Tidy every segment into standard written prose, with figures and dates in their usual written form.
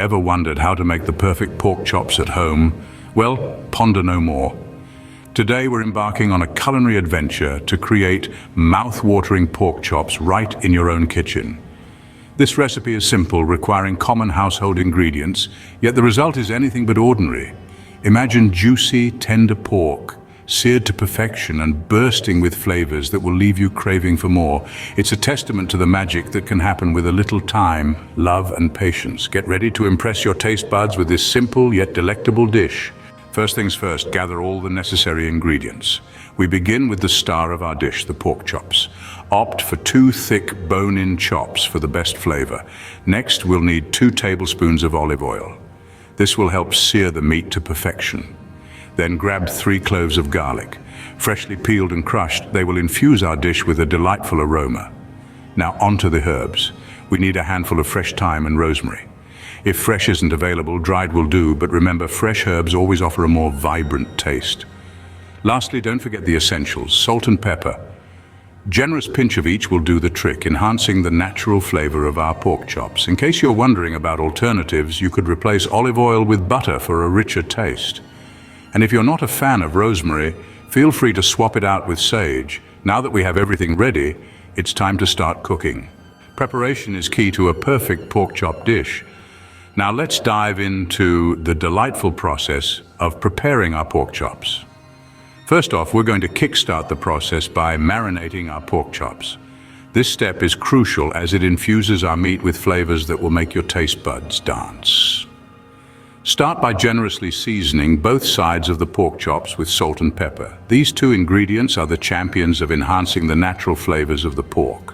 Ever wondered how to make the perfect pork chops at home? Well, ponder no more. Today we're embarking on a culinary adventure to create mouth-watering pork chops right in your own kitchen. This recipe is simple, requiring common household ingredients, yet the result is anything but ordinary. Imagine juicy, tender pork, seared to perfection and bursting with flavors that will leave you craving for more. It's a testament to the magic that can happen with a little time, love, and patience. Get ready to impress your taste buds with this simple yet delectable dish. First things first, gather all the necessary ingredients. We begin with the star of our dish, the pork chops. Opt for 2 thick bone-in chops for the best flavor. Next, we'll need 2 tablespoons of olive oil. This will help sear the meat to perfection. Then grab 3 cloves of garlic. Freshly peeled and crushed, they will infuse our dish with a delightful aroma. Now onto the herbs. We need a handful of fresh thyme and rosemary. If fresh isn't available, dried will do, but remember, fresh herbs always offer a more vibrant taste. Lastly, don't forget the essentials, salt and pepper. Generous pinch of each will do the trick, enhancing the natural flavor of our pork chops. In case you're wondering about alternatives, you could replace olive oil with butter for a richer taste. And if you're not a fan of rosemary, feel free to swap it out with sage. Now that we have everything ready, it's time to start cooking. Preparation is key to a perfect pork chop dish. Now let's dive into the delightful process of preparing our pork chops. First off, we're going to kickstart the process by marinating our pork chops. This step is crucial as it infuses our meat with flavors that will make your taste buds dance. Start by generously seasoning both sides of the pork chops with salt and pepper. These 2 ingredients are the champions of enhancing the natural flavors of the pork.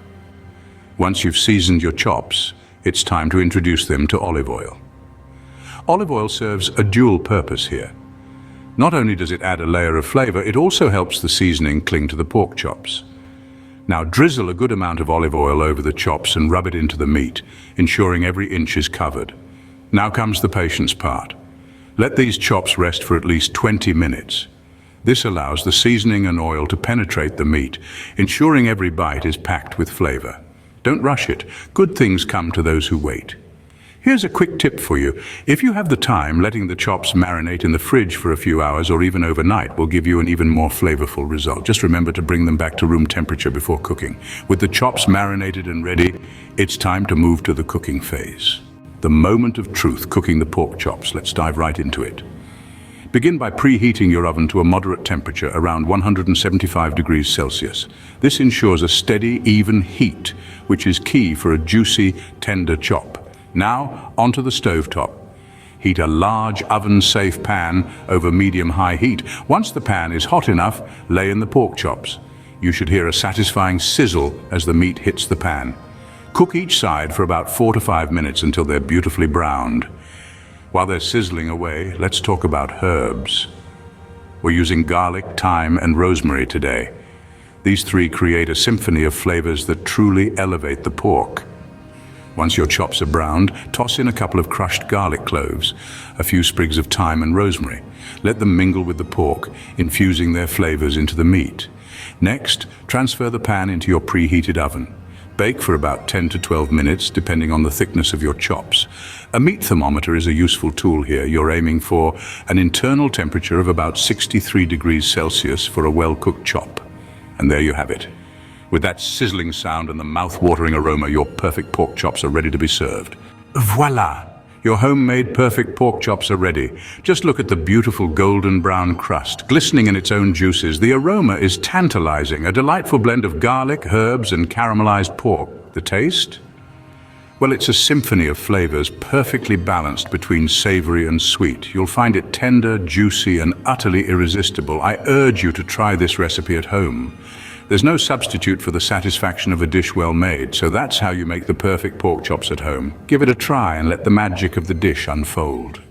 Once you've seasoned your chops, it's time to introduce them to olive oil. Olive oil serves a dual purpose here. Not only does it add a layer of flavor, it also helps the seasoning cling to the pork chops. Now drizzle a good amount of olive oil over the chops and rub it into the meat, ensuring every inch is covered. Now comes the patience part. Let these chops rest for at least 20 minutes. This allows the seasoning and oil to penetrate the meat, ensuring every bite is packed with flavor. Don't rush it. Good things come to those who wait. Here's a quick tip for you. If you have the time, letting the chops marinate in the fridge for a few hours or even overnight will give you an even more flavorful result. Just remember to bring them back to room temperature before cooking. With the chops marinated and ready, it's time to move to the cooking phase. The moment of truth, cooking the pork chops. Let's dive right into it. Begin by preheating your oven to a moderate temperature, around 175 degrees Celsius. This ensures a steady, even heat, which is key for a juicy, tender chop. Now, onto the stovetop. Heat a large oven-safe pan over medium-high heat. Once the pan is hot enough, lay in the pork chops. You should hear a satisfying sizzle as the meat hits the pan. Cook each side for about 4 to 5 minutes until they're beautifully browned. While they're sizzling away, let's talk about herbs. We're using garlic, thyme, and rosemary today. These 3 create a symphony of flavors that truly elevate the pork. Once your chops are browned, toss in a couple of crushed garlic cloves, a few sprigs of thyme and rosemary. Let them mingle with the pork, infusing their flavors into the meat. Next, transfer the pan into your preheated oven. Bake for about 10 to 12 minutes, depending on the thickness of your chops. A meat thermometer is a useful tool here. You're aiming for an internal temperature of about 63 degrees Celsius for a well-cooked chop. And there you have it. With that sizzling sound and the mouth-watering aroma, your perfect pork chops are ready to be served. Voila! Your homemade perfect pork chops are ready. Just look at the beautiful golden brown crust, glistening in its own juices. The aroma is tantalizing, a delightful blend of garlic, herbs, and caramelized pork. The taste? Well, it's a symphony of flavors, perfectly balanced between savory and sweet. You'll find it tender, juicy, and utterly irresistible. I urge you to try this recipe at home. There's no substitute for the satisfaction of a dish well made, so that's how you make the perfect pork chops at home. Give it a try and let the magic of the dish unfold.